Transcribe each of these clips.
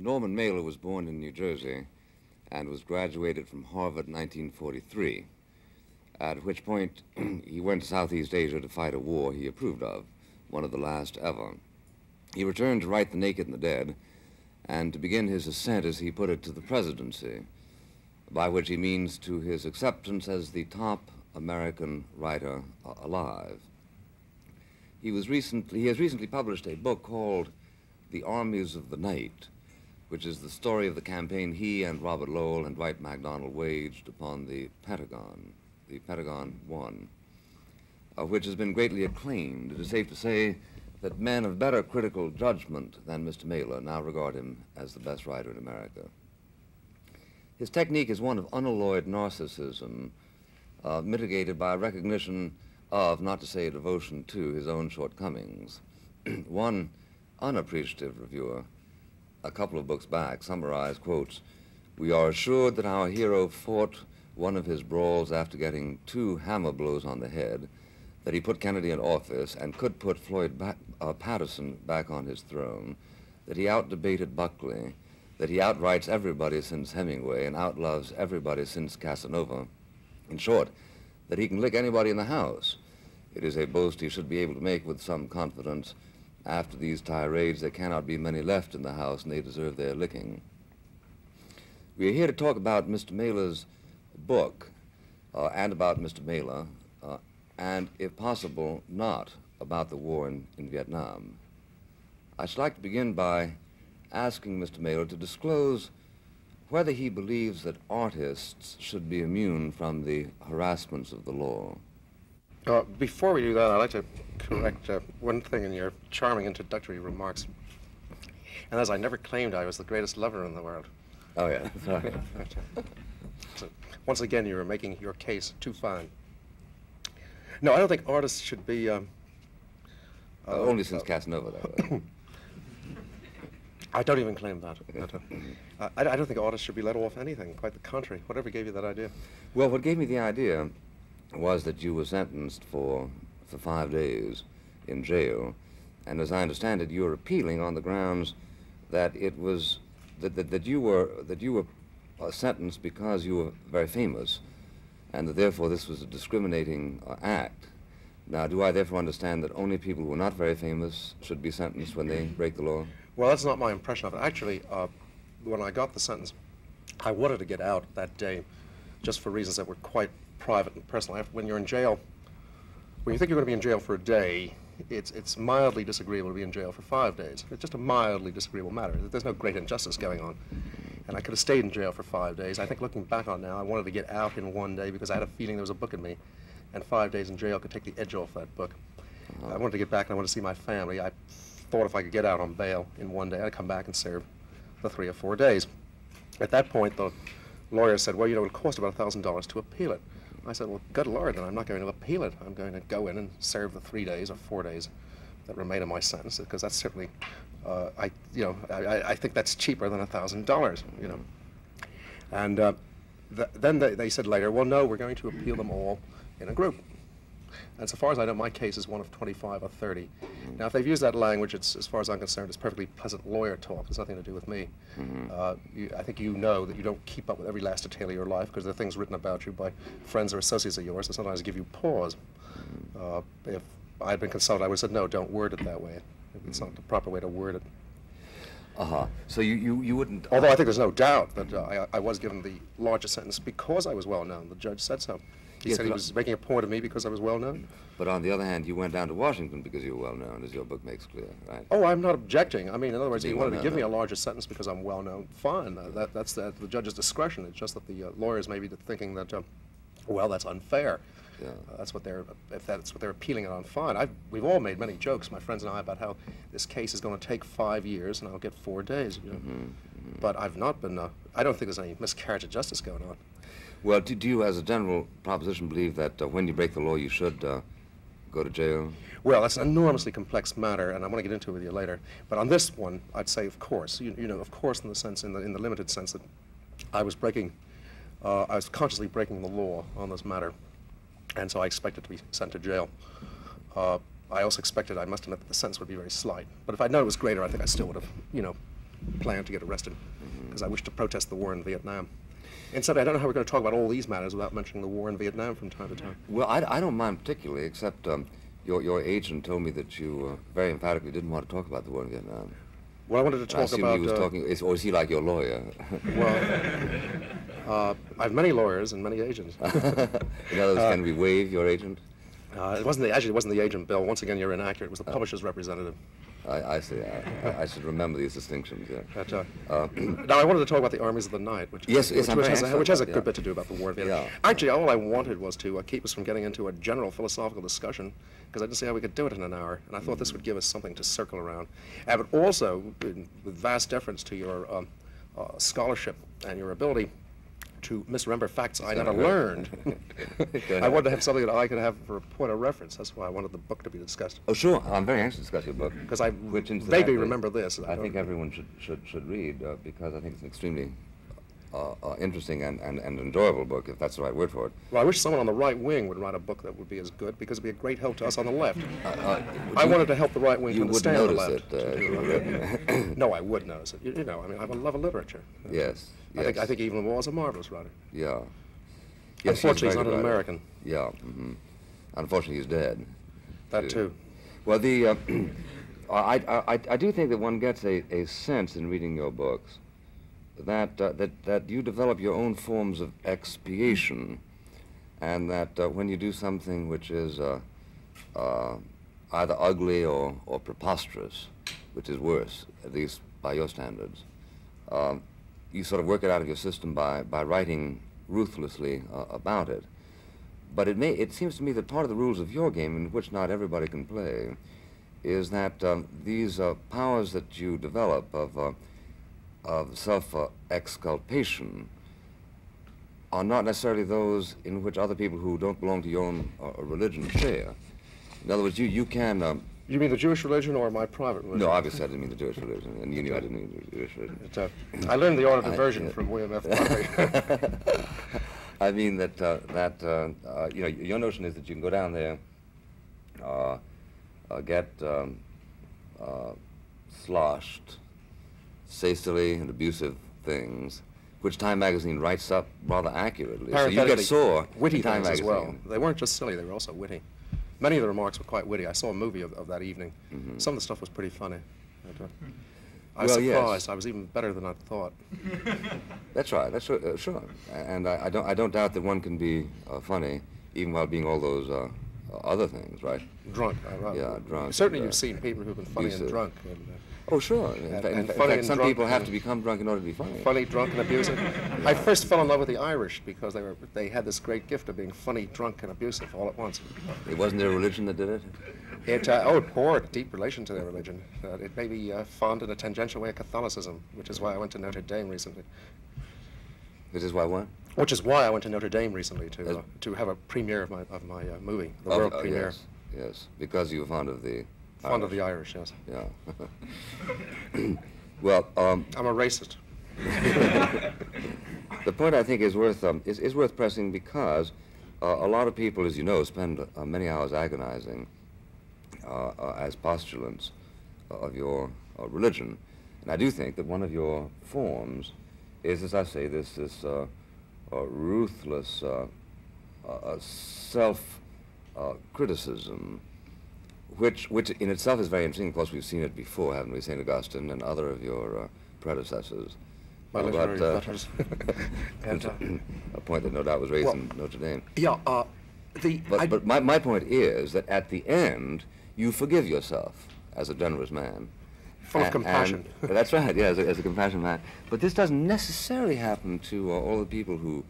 Norman Mailer was born in New Jersey and was graduated from Harvard in 1943, at which point he went to Southeast Asia to fight a war he approved of, one of the last ever. He returned to write The Naked and the Dead and to begin his ascent, as he put it, to the presidency, by which he means to his acceptance as the top American writer alive. He has recently published a book called The Armies of the Night, which is the story of the campaign he and Robert Lowell and Dwight MacDonald waged upon the Pentagon One, which has been greatly acclaimed. It is safe to say that men of better critical judgment than Mr. Mailer now regard him as the best writer in America. His technique is one of unalloyed narcissism, mitigated by a recognition of, not to say a devotion to, his own shortcomings. One unappreciative reviewer, a couple of books back, summarized, quotes, "We are assured that our hero fought one of his brawls after getting 2 hammer blows on the head, that he put Kennedy in office and could put Floyd Patterson back on his throne, that he outdebated Buckley, that he outwrites everybody since Hemingway and outloves everybody since Casanova. In short, that he can lick anybody in the house. It is a boast he should be able to make with some confidence. After these tirades, there cannot be many left in the house, and they deserve their licking." We are here to talk about Mr. Mailer's book and about Mr. Mailer, and, if possible, not about the war in Vietnam. I should like to begin by asking Mr. Mailer to disclose whether he believes that artists should be immune from the harassments of the law. Before we do that, I'd like to correct one thing in your charming introductory remarks. And as I never claimed I was the greatest lover in the world. Oh, yeah, sorry. So, once again, you were making your case too fine. No, I don't think artists should be... only since Casanova, though. I don't even claim that. I don't think artists should be let off anything. Quite the contrary. Whatever gave you that idea? Well, what gave me the idea was that you were sentenced for 5 days in jail, and as I understand it, you were appealing on the grounds that it was that you were sentenced because you were very famous, and that therefore this was a discriminating act. Now, do I therefore understand that only people who are not very famous should be sentenced when they break the law? Well, that's not my impression of it. Actually, when I got the sentence, I wanted to get out that day just for reasons that were quite private and personal. When you're in jail, when you think you're going to be in jail for a day, it's mildly disagreeable to be in jail for 5 days. It's just a mildly disagreeable matter. There's no great injustice going on. And I could have stayed in jail for 5 days. I think looking back on it now, I wanted to get out in one day because I had a feeling there was a book in me, and 5 days in jail could take the edge off that book. I wanted to get back and I wanted to see my family. I thought if I could get out on bail in one day, I'd come back and serve the 3 or 4 days. At that point, the lawyer said, well, you know, it'll cost about $1,000 to appeal it. I said, well, good Lord, then I'm not going to appeal it. I'm going to go in and serve the 3 days or 4 days that remain of my sentence, because that's certainly, I think that's cheaper than $1,000, you know. And then they said later, well, no, we're going to appeal them all in a group. And so far as I know, my case is one of 25 or 30. Now, if they've used that language, it's, as far as I'm concerned, it's perfectly pleasant lawyer talk. It's nothing to do with me. I think you know that you don't keep up with every last detail of your life because there are things written about you by friends or associates of yours that sometimes give you pause. If I had been consulted, I would have said, no, don't word it that way. It's not the proper way to word it. So you wouldn't... Although I think there's no doubt that I was given the larger sentence because I was well known. The judge said so. He said he was making a point of me because I was well known. But on the other hand, you went down to Washington because you were well known, as your book makes clear, right? Oh, I'm not objecting. I mean, in other words, if he wanted to give me a larger sentence because I'm well known, fine. That's the judge's discretion. It's just that the lawyers may be thinking that, well, that's unfair. Yeah. If that's what they're appealing it on, fine. We've all made many jokes, my friends and I, about how this case is going to take 5 years and I'll get 4 days. You know? But I've not been. I don't think there's any miscarriage of justice going on. Well, do you, as a general proposition, believe that when you break the law, you should go to jail? Well, that's an enormously complex matter, and I want to get into it with you later. But on this one, I'd say, of course. You know, of course, in the limited sense that I was consciously breaking the law on this matter. And so I expected to be sent to jail. I also expected, I must admit, that the sentence would be very slight. But if I'd known it was greater, I think I still would have, you know, plan to get arrested because I wish to protest the war in Vietnam. Incidentally, I don't know how we're going to talk about all these matters without mentioning the war in Vietnam from time to time. Well, I don't mind particularly, except your agent told me that you very emphatically didn't want to talk about the war in Vietnam. Well, I wanted to talk I assume about... he was talking, or is he like your lawyer? Well, I have many lawyers and many agents. In other words, can we waive your agent? It wasn't the agent, Bill. Once again, you're inaccurate. It was the publisher's representative. I see. I should remember these distinctions. Yeah. Now, I wanted to talk about the Armies of the Night, which has a good bit to do about the war in Vietnam. Yeah. Actually, all I wanted was to keep us from getting into a general philosophical discussion, because I didn't see how we could do it in an hour, and I thought this would give us something to circle around. But also, with vast deference to your scholarship and your ability to misremember facts I never learned. I wanted to have something that I could have for a point of reference. That's why I wanted the book to be discussed. Oh, sure. I'm very anxious to discuss your book. Because I vaguely remember this. I think everyone should read, because I think it's an extremely interesting and enjoyable book, if that's the right word for it. Well, I wish someone on the right wing would write a book that would be as good, because it would be a great help to us on the left. I wanted to help the right wing to understand the left. You would notice it. No, I would notice it. You know, I mean, I have a love of literature. Yes. I think even Wall's a marvelous writer. Yeah. Yes, unfortunately, he's not an American. Yeah. Unfortunately, he's dead. That too. Well, the I do think that one gets a sense in reading your books that you develop your own forms of expiation, and that when you do something which is either ugly or preposterous, which is worse, at least by your standards, you sort of work it out of your system by writing ruthlessly about it. But it seems to me that part of the rules of your game, in which not everybody can play, is that these powers that you develop of self-exculpation are not necessarily those in which other people who don't belong to your own religion share. In other words, you can... You mean the Jewish religion or my private religion? No, obviously I didn't mean the Jewish religion, and you knew I didn't mean the Jewish religion. I learned the art of diversion from William F. Buckley. I mean that you know, your notion is that you can go down there, get sloshed, say silly and abusive things, which Time magazine writes up rather accurately. So you get sore. Witty Time things magazine. as well. They weren't just silly; they were also witty. Many of the remarks were quite witty. I saw a movie of that evening. Some of the stuff was pretty funny. I was surprised. Yes. I was even better than I thought. That's right. That's sure. And I don't doubt that one can be funny even while being all those other things, right? Drunk. Yeah, drunk. Certainly, you've seen people who've been funny and drunk. Oh, sure. In fact, some people have to become drunk in order to be funny. Funny, drunk, and abusive. I first fell in love with the Irish because they had this great gift of being funny, drunk, and abusive all at once. It wasn't their religion that did it? It bore a deep relation to their religion. It may be fond in a tangential way of Catholicism, which is why I went to Notre Dame recently. Which is why what? Which is why I went to Notre Dame recently to have a premiere of my movie, the world premiere. Yes, because you were fond of the Fond of the Irish, yes. Yeah. Well, I'm a racist. The point I think is worth pressing because a lot of people, as you know, spend many hours agonizing as postulants of your religion, and I do think that one of your forms is, as I say, this ruthless self-criticism. Which in itself is very interesting. Of course, we've seen it before, haven't we? St. Augustine and other of your predecessors. My literary betters. A point that no doubt was raised in Notre Dame. Yeah, But my point is that at the end, you forgive yourself as a generous man. Full of compassion. That's right, yeah, as a compassionate man. But this doesn't necessarily happen to all the people who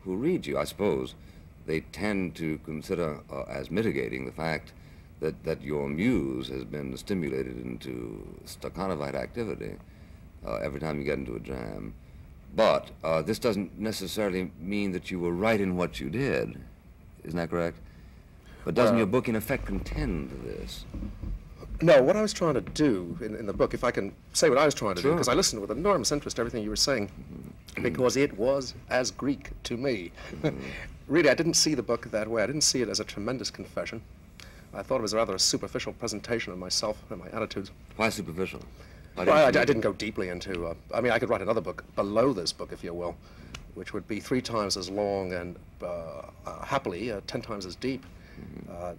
read you, I suppose. They tend to consider as mitigating the fact that your muse has been stimulated into staccanovite activity every time you get into a jam. But this doesn't necessarily mean that you were right in what you did. Isn't that correct? But doesn't your book, in effect, contend to this? No, what I was trying to do in the book, if I can say what I was trying to do, because I listened with enormous interest to everything you were saying, because it was as Greek to me. Really, I didn't see the book that way. I didn't see it as a tremendous confession. I thought it was rather a superficial presentation of myself and my attitudes. Why superficial? Well, I didn't go deeply into, I mean, I could write another book below this book, if you will, which would be 3 times as long and happily 10 times as deep.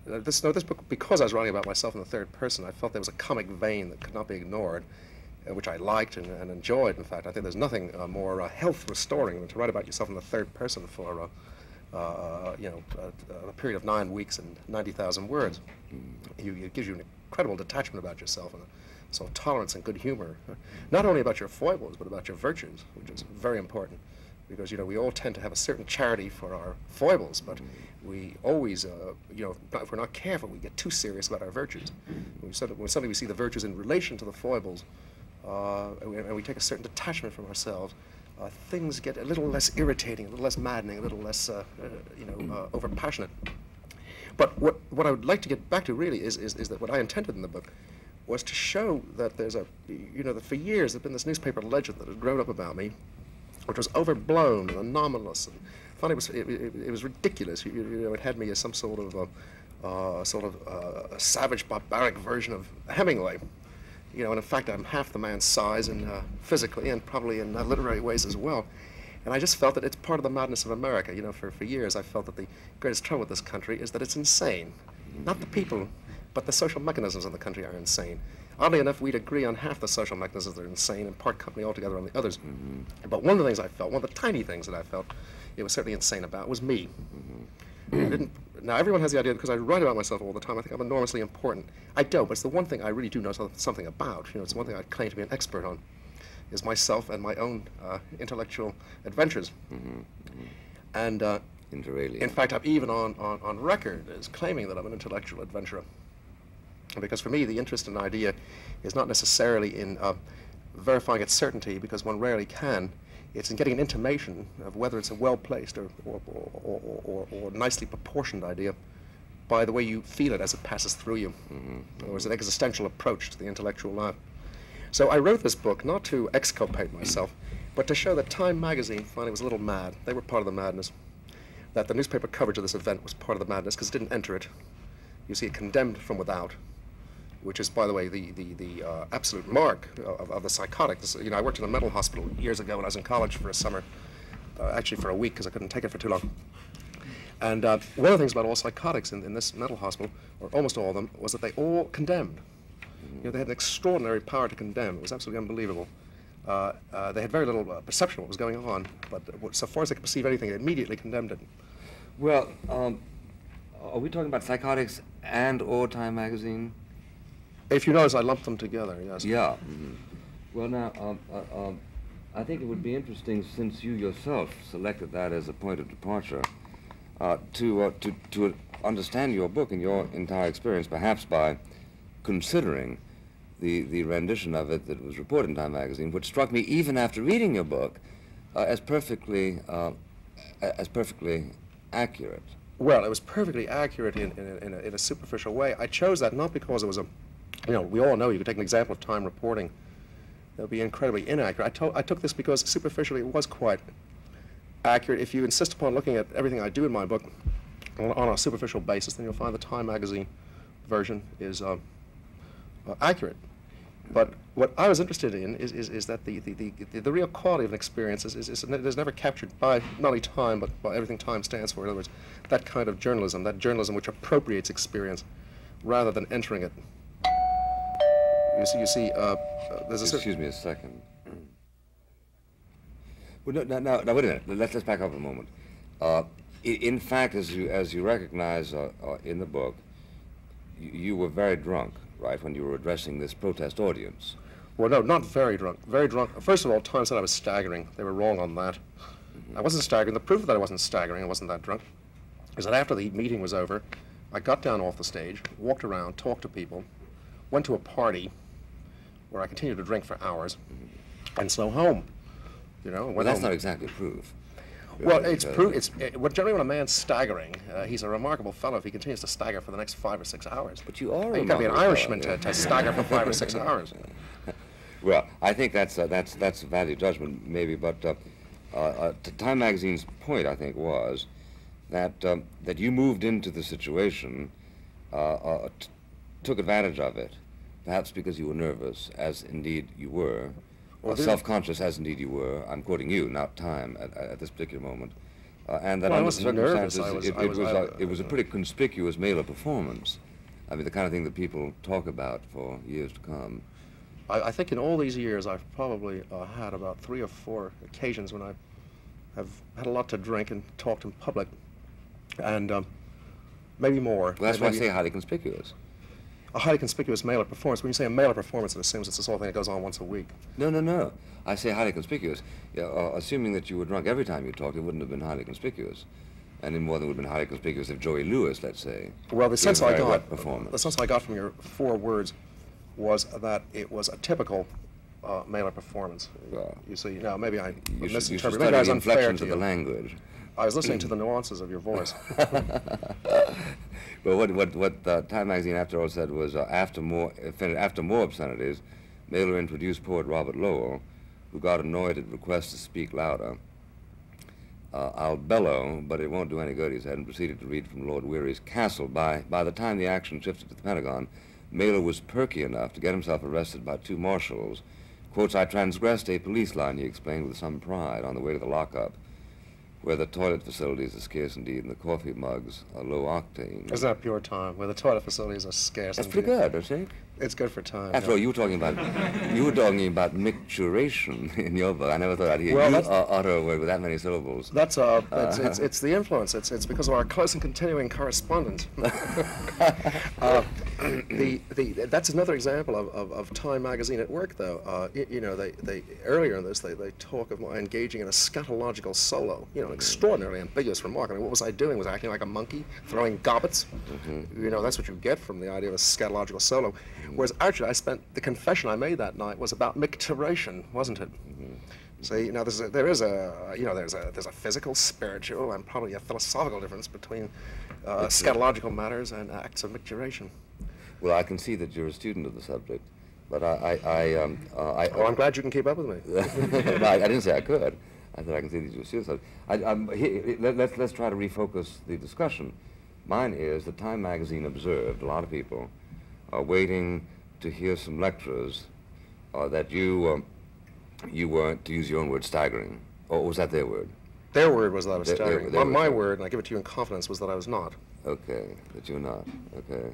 This book, because I was writing about myself in the third person, I felt there was a comic vein that could not be ignored, which I liked and enjoyed. In fact, I think there's nothing more health restoring than to write about yourself in the third person for a period of 9 weeks and 90,000 words. It gives you an incredible detachment about yourself and a sort of tolerance and good humor, not only about your foibles but about your virtues, which is very important. Because, you know, we all tend to have a certain charity for our foibles, but we always, if we're not careful, we get too serious about our virtues. When suddenly we see the virtues in relation to the foibles, and we take a certain detachment from ourselves, things get a little less irritating, a little less maddening, a little less, over-passionate. But what I would like to get back to really is that what I intended in the book was to show that there's that for years there's been this newspaper legend that has grown up about me, which was overblown and anomalous, and finally it was ridiculous. It had me as some sort of a savage, barbaric version of Hemingway. And in fact, I'm half the man's size, and physically, and probably in literary ways as well. And I just felt that it's part of the madness of America. For years I felt that the greatest trouble with this country is that it's insane. Not the people, but the social mechanisms in the country are insane. Oddly enough, we'd agree on half the social mechanisms that are insane and part company altogether on the others. But one of the things I felt, one of the tiny things that I felt it was certainly insane about was me. Now, everyone has the idea, because I write about myself all the time, I think I'm enormously important. I don't, but it's the one thing I really do know something about. It's the one thing I claim to be an expert on, is myself and my own intellectual adventures. And in fact, I'm even on record as claiming that I'm an intellectual adventurer. Because for me, the interest in an idea is not necessarily in verifying its certainty, because one rarely can. It's in getting an intimation of whether it's a well-placed or nicely proportioned idea by the way you feel it as it passes through you. Or as an existential approach to the intellectual life. So I wrote this book not to exculpate myself, but to show that Time magazine finally was a little mad. They were part of the madness. That the newspaper coverage of this event was part of the madness because it didn't enter it. You see, it condemned from without, which is, by the way, the absolute mark of the psychotic. I worked in a mental hospital years ago when I was in college for a summer, actually for a week because I couldn't take it for too long. And one of the things about all psychotics in this mental hospital, or almost all of them, was that they all condemned. They had an extraordinary power to condemn. It was absolutely unbelievable. They had very little perception of what was going on, but so far as they could perceive anything, they immediately condemned it. Well, are we talking about psychotics and or Time magazine? If you notice, I lumped them together, yes. Yeah. Well, now, I think it would be interesting, since you yourself selected that as a point of departure, to understand your book and your entire experience, perhaps by considering the rendition of it that was reported in Time magazine, which struck me even after reading your book as perfectly accurate. Well, it was perfectly accurate in a superficial way. I chose that not because it was we all know you could take an example of Time reporting that would be incredibly inaccurate. I took this because superficially it was quite accurate. If you insist upon looking at everything I do in my book on a superficial basis, then you'll find the Time magazine version is accurate. But what I was interested in is that the real quality of an experience is never captured by not only Time, but by everything Time stands for. In other words, that kind of journalism, which appropriates experience rather than entering it. You see, there's a... Excuse me a second. Well, now, wait a minute. Let's back up a moment. In fact, as you recognize in the book, you were very drunk, right, when you were addressing this protest audience. Well, no, not very drunk. Very drunk. First of all, Time said I was staggering. They were wrong on that. I wasn't staggering. The proof that I wasn't staggering, I wasn't that drunk, is that after the meeting was over, I got down off the stage, walked around, talked to people, went to a party where I continued to drink for hours, and so home. Well, that's not exactly proof. Well, it's proof. Generally when a man's staggering, he's a remarkable fellow if he continues to stagger for the next 5 or 6 hours. But you are. You've got to be an Irishman to stagger for 5 or 6 hours. Well, I think that's a valid judgment, maybe. But Time magazine's point, I think, was that you moved into the situation, took advantage of it, perhaps because you were nervous, as indeed you were, Well, self-conscious, as indeed you were. I'm quoting you, not time, at this particular moment. And that Well, I under wasn't nervous. circumstances, it was a pretty conspicuous Mailer performance. I mean, the kind of thing that people talk about for years to come. I think in all these years, I've probably had about 3 or 4 occasions when I have had a lot to drink and talked in public, and maybe more. Well, that's why I Maybe say highly conspicuous. a highly conspicuous Mailer performance. When you say a Mailer performance, it assumes it's the sort of thing that goes on once a week. No, no, no. I say highly conspicuous. Yeah, assuming that you were drunk every time you talked, it wouldn't have been highly conspicuous. And in more than would have been highly conspicuous if Joey Lewis, let's say, Well, the sense I got, performance. the sense I got from your 4 words was that it was a typical Mailer performance. Well, You see, now maybe I you should misinterpreted. study Maybe I was the unfair inflections to of the you. language. I was listening to the nuances of your voice. Well, what Time magazine, after all, said was after more obscenities, Mailer introduced poet Robert Lowell, who got annoyed at requests to speak louder. I'll bellow, but it won't do any good, he said, and proceeded to read from Lord Weary's Castle. By the time the action shifted to the Pentagon, Mailer was perky enough to get himself arrested by 2 marshals. Quotes, I transgressed a police line, he explained with some pride, on the way to the lockup, where the toilet facilities are scarce indeed, and the coffee mugs are low octane. Isn't that pure time? Where the toilet facilities are scarce. That's pretty good, don't you think? It's good for time. After all, you were talking about micturation in your book. I never thought I'd hear Well, you that's- utter a word with that many syllables. That's it's the influence. It's because of our close and continuing correspondence. That's another example of Time magazine at work, though. You know, they earlier in this they talk of my engaging in a scatological solo. You know, an extraordinarily ambiguous remark. I mean, what was I doing? Was I acting like a monkey, throwing gobbets? You know, that's what you get from the idea of a scatological solo. Whereas actually, the confession I made that night was about micturation, wasn't it? See, now there's a physical, spiritual, and probably a philosophical difference between scatological matters and acts of micturation. Well, I can see that you're a student of the subject, but Well, I'm glad you can keep up with me. No, I didn't say I could. I said I can see that you're a student of the subject. Let's try to refocus the discussion. Mine is that Time magazine observed a lot of people waiting to hear some lectures that you weren't, to use your own word, staggering. Or was that their word? Their word was that I was Their staggering. word. My word, and I give it to you in confidence, was that I was not. Okay, that you're not. Okay.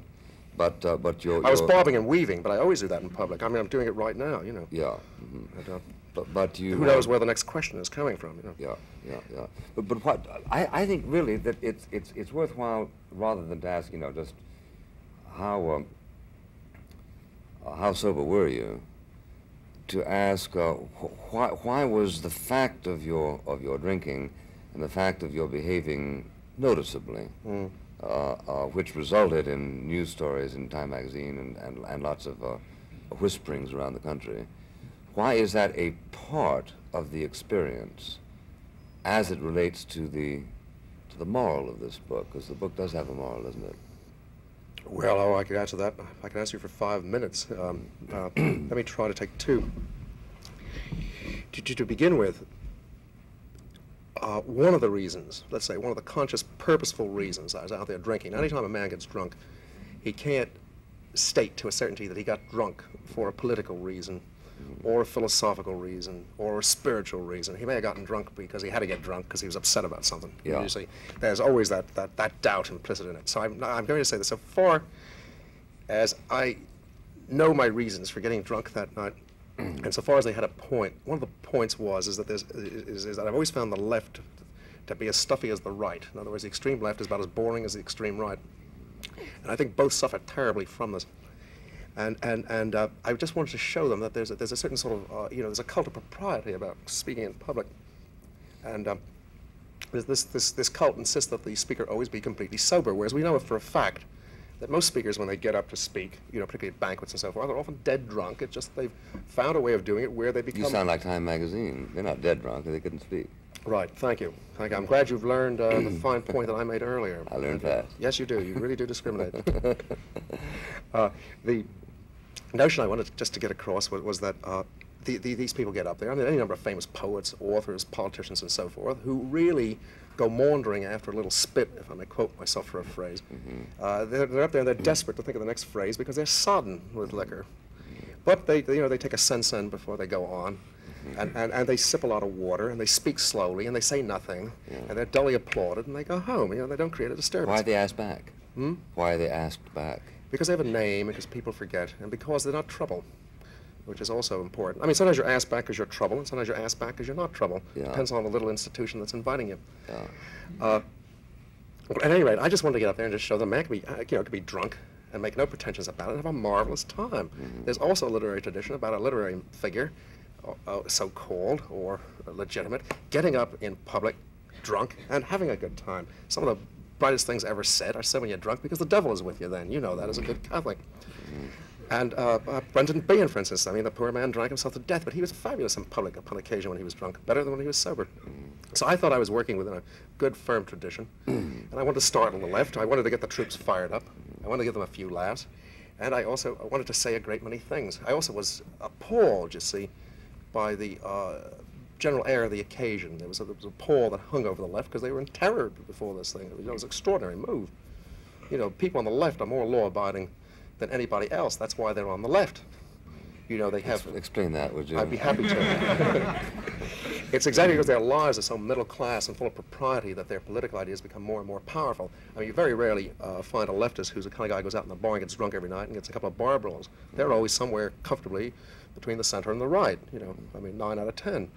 But I was bobbing and weaving, but I always do that in public. I mean, I'm doing it right now, you know. Yeah. But you... Who knows where the next question is coming from, you know. Yeah. But what... I think really that it's worthwhile, rather than to ask, you know, just how sober were you, to ask why was the fact of your drinking and the fact of your behaving noticeably, which resulted in news stories in Time magazine and lots of whisperings around the country, why is that a part of the experience as it relates to the moral of this book? Because the book does have a moral, doesn't it? Well, I could answer that. I could answer you for 5 minutes. Let me try to take 2. To begin with, one of the reasons, let's say one of the conscious, purposeful reasons I was out there drinking, anytime a man gets drunk, he can't state to a certainty that he got drunk for a political reason, or a philosophical reason, or a spiritual reason. He may have gotten drunk because he had to get drunk because he was upset about something. Yeah. You see, there's always that doubt implicit in it. So I'm going to say that so far as I know my reasons for getting drunk that night, and so far as they had a point, one of the points is that I've always found the left to be as stuffy as the right. In other words, the extreme left is about as boring as the extreme right. And I think both suffer terribly from this. And I just wanted to show them that there's a certain sort of, there's a cult of propriety about speaking in public. And this cult insists that the speaker always be completely sober, whereas we know for a fact that most speakers, when they get up to speak, particularly at banquets and so forth, they're often dead drunk. It's just they've found a way of doing it where they become... You sound like Time magazine. They're not dead drunk, they couldn't speak. Right, thank you. I'm glad you've learned the fine point that I made earlier. I learned fast. Yes, you do. You really do discriminate. The notion I wanted just to get across was that these people get up there. I mean, any number of famous poets, authors, politicians, and so forth, who really go maundering after a little spit, if I may quote myself for a phrase. They're up there and they're desperate to think of the next phrase because they're sodden with liquor. But they take a sensen before they go on, and they sip a lot of water, and they speak slowly, and they say nothing, and they're dully applauded, and they go home. They don't create a disturbance. Why are they asked back? Why are they asked back? Because they have a name, because people forget, and because they're not trouble, which is also important. I mean, sometimes you're asked back because you're trouble, and sometimes you're asked back because you're not trouble. Depends on the little institution that's inviting you. At any rate, I just wanted to get up there and just show them, man, could be drunk and make no pretensions about it and have a marvelous time. There's also a literary tradition about a literary figure, so-called or legitimate, getting up in public, drunk, and having a good time. Some of the brightest things ever said are said when you're drunk because the devil is with you then. You know that as a good Catholic. And Brenton Behan, for instance, I mean, the poor man drank himself to death, but he was fabulous in public upon occasion when he was drunk, better than when he was sober. So I thought I was working within a good, firm tradition, and I wanted to start on the left. I wanted to get the troops fired up. I wanted to give them a few laughs, and I wanted to say a great many things. I also was appalled, you see, by the general air of the occasion. There was a pall that hung over the left because they were in terror before this thing. It was an extraordinary move. People on the left are more law-abiding than anybody else. That's why they're on the left. They have... Explain that, would you? I'd be happy to. It's exactly because their lives are so middle class and full of propriety that their political ideas become more and more powerful. I mean, you very rarely find a leftist who's the kind of guy who goes out in the bar and gets drunk every night and gets a couple of bar brawls. They're always somewhere comfortably between the center and the right. I mean, 9 out of 10.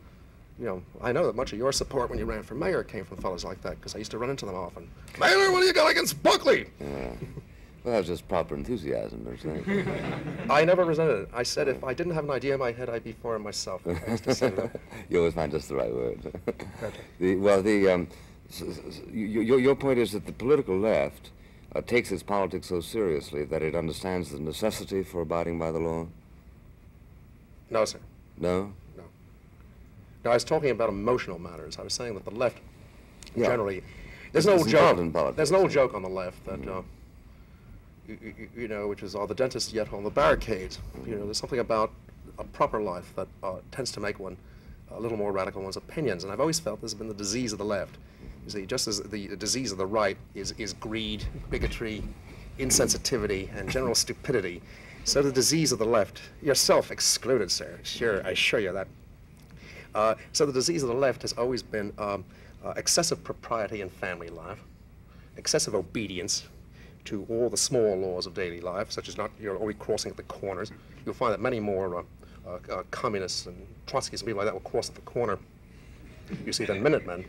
I know that much of your support when you ran for mayor came from fellows like that, because I used to run into them often. Mayor, what do you got against Buckley? Yeah. Well, that was just proper enthusiasm, or something. I never resented it. I said if I didn't have an idea in my head, I'd be for it myself. I used to say that. You always find just the right word. Your point is that the political left takes its politics so seriously that it understands the necessity for abiding by the law? No, sir. No? No. No, I was talking about emotional matters. I was saying that the left generally... There's an old joke. There's an old joke on the left that... which is, are the dentists yet on the barricades? There's something about a proper life that tends to make one a little more radical in one's opinions, and I've always felt this has been the disease of the left. You see, just as the disease of the right is greed, bigotry, insensitivity, and general stupidity, so the disease of the left, yourself excluded, sir, sure, I assure you that. So the disease of the left has always been excessive propriety in family life, excessive obedience to all the small laws of daily life, such as you're only crossing at the corners. You'll find that many more communists and Trotskyists and people like that will cross at the corner, you see, than Minutemen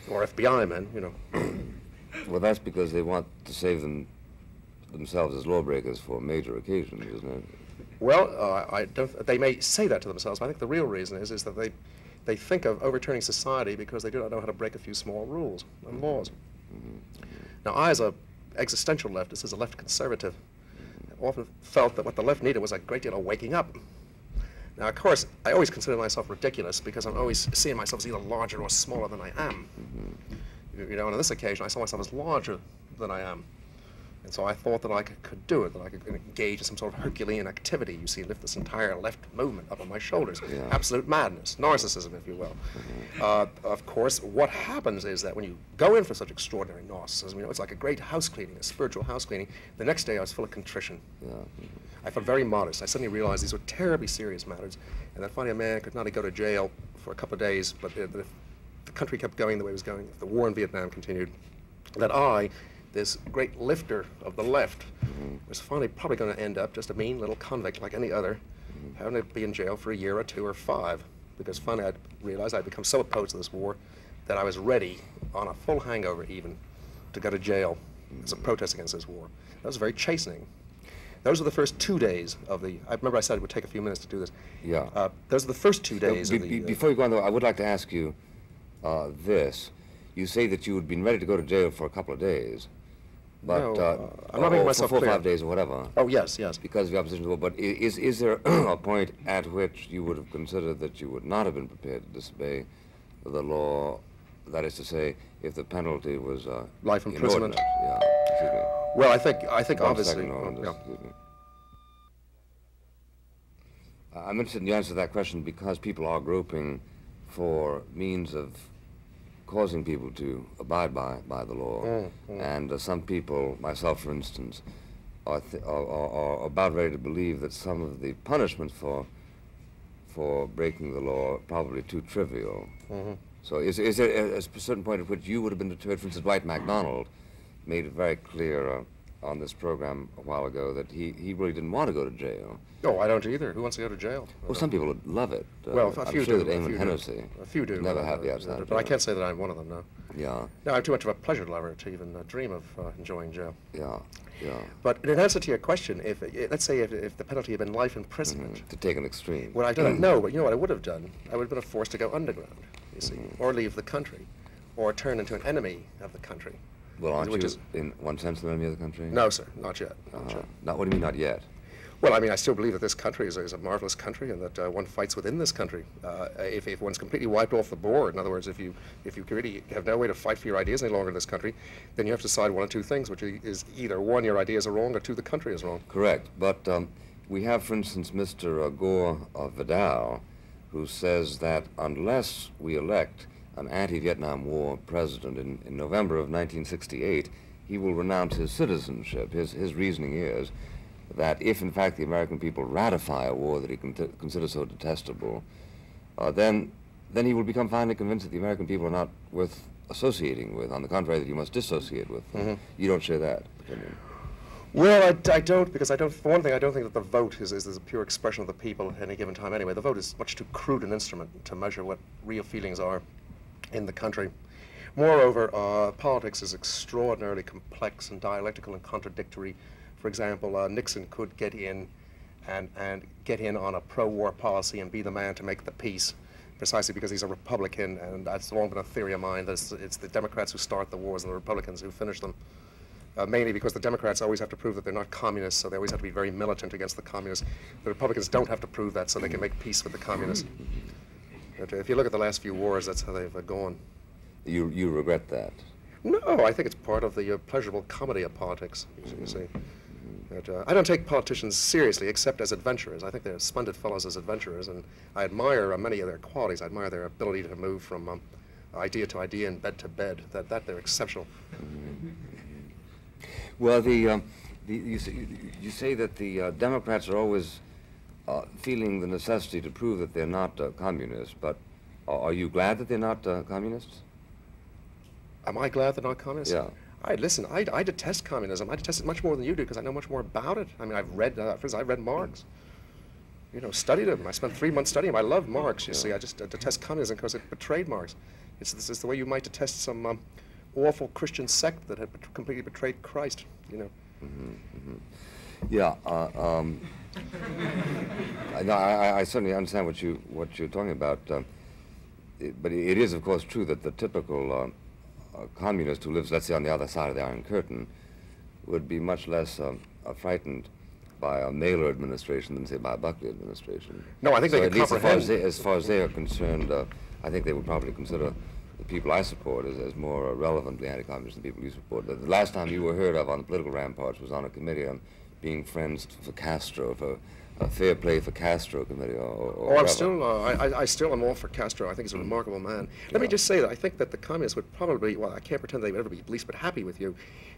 or FBI men, Well, that's because they want to save themselves as lawbreakers for major occasions, isn't it? Well, they may say that to themselves, but I think the real reason is that they think of overturning society because they do not know how to break a few small rules and laws. Now, I, as an existential leftist, as a left conservative, often felt that what the left needed was a great deal of waking up. Now, of course, I always consider myself ridiculous because I'm always seeing myself as either larger or smaller than I am. And on this occasion, I saw myself as larger than I am. And so I thought that I could do it, that I could engage in some sort of Herculean activity, you see, lift this entire left movement up on my shoulders. Yeah. Absolute madness, narcissism, if you will. Of course, what happens is that when you go in for such extraordinary narcissism, it's like a great house cleaning, a spiritual house cleaning. The next day I was full of contrition. Yeah. I felt very modest. I suddenly realized these were terribly serious matters, and that finally a man could not only go to jail for a couple of days, but if the country kept going the way it was going, if the war in Vietnam continued, that I, this great lifter of the left, was finally probably going to end up just a mean little convict like any other, having to be in jail for a year or 2 or 5, because finally I realized I'd become so opposed to this war that I was ready, on a full hangover even, to go to jail as a protest against this war. That was very chastening. Those were the first 2 days of the... I remember I said it would take a few minutes to do this. Yeah. Those are the first 2 days of the... Before you go on, though, I would like to ask you this. You say that you had been ready to go to jail for a couple of days. But, no, I'm not making myself for 4 or clear. 5 days or whatever. Oh, yes, yes. Because of the opposition to the war. But is there a point at which you would have considered that you would not have been prepared to disobey the law? That is to say, if the penalty was life imprisonment. Yeah. Excuse me. Well, I think obviously. I'm interested in the answer to that question because people are groping for means of causing people to abide by the law. And some people, myself for instance, are about ready to believe that some of the punishments for breaking the law are probably too trivial. So is there a certain point at which you would have been deterred? For instance, Dwight MacDonald made it very clear on this program a while ago that he really didn't want to go to jail. No, I don't either. Who wants to go to jail? Well, some people would love it. Well, a few I'm sure do. that Eamon Hennessy A few do. never happy outside of But I jail. can't say that I'm one of them, no. Yeah, No, I'm too much of a pleasure lover to even dream of enjoying jail. yeah. But in answer to your question, if let's say if the penalty had been life imprisonment, To take an extreme. would I have done it? No, but you know what I would have done? I would have been forced to go underground, you see, or leave the country, or turn into an enemy of the country. Well, aren't which you, is- in one sense, an enemy of the country? No, sir, not yet. Not yet. Not, what do you mean, not yet? Well, I mean, I still believe that this country is a marvelous country, and that one fights within this country. If one's completely wiped off the board, in other words, if you really have no way to fight for your ideas any longer in this country, then you have to decide one of two things, which is either one, your ideas are wrong, or two, the country is wrong. Correct. But we have, for instance, Mr. Gore Vidal, who says that unless we elect an anti-Vietnam War president in November of 1968, he will renounce his citizenship. His reasoning is that if, in fact, the American people ratify a war that he considers so detestable, then he will become finally convinced that the American people are not worth associating with. On the contrary, that you must dissociate with them. You don't share that opinion? Well, I don't, because for one thing, I don't think that the vote is a pure expression of the people at any given time anyway. The vote is much too crude an instrument to measure what real feelings are in the country. Moreover, politics is extraordinarily complex and dialectical and contradictory. For example, Nixon could get in and get in on a pro-war policy and be the man to make the peace, precisely because he's a Republican, and that's long been a theory of mine, that it's the Democrats who start the wars and the Republicans who finish them. Mainly because the Democrats always have to prove that they're not communists, so they always have to be very militant against the communists. The Republicans don't have to prove that, so they can make peace with the communists. But if you look at the last few wars, that's how they've gone. You regret that? No, I think it's part of the pleasurable comedy of politics, you see. But, I don't take politicians seriously except as adventurers. I think they're splendid fellows as adventurers, and I admire many of their qualities. I admire their ability to move from idea to idea and bed to bed. That they're exceptional. Well, you say that the Democrats are always feeling the necessity to prove that they're not communists, but are you glad that they're not communists? Am I glad they're not communists? Yeah. Listen, I detest communism. I detest it much more than you do because I know much more about it. I mean, I've read, for instance, I read Marx. You know, studied him. I spent 3 months studying him. I love Marx, you see. I just detest communism because it betrayed Marx. This is the way you might detest some awful Christian sect that had completely betrayed Christ, you know. Yeah. I certainly understand what you're talking about, but it is, of course, true that the typical communist who lives, let's say, on the other side of the Iron Curtain would be much less frightened by a Mailer administration than, say, by a Buckley administration. No, I think so they at can least comprehend. as far as they are concerned, I think they would probably consider the people I support as more relevantly anti-communist than people you support. The last time you were heard of on the political ramparts was on a committee on being friends for Castro, for a fair play for Castro committee, or I'm still, I still am all for Castro. I think he's a remarkable man. Let me just say that I think that the communists would probably, well, I can't pretend they would ever be least bit happy with you.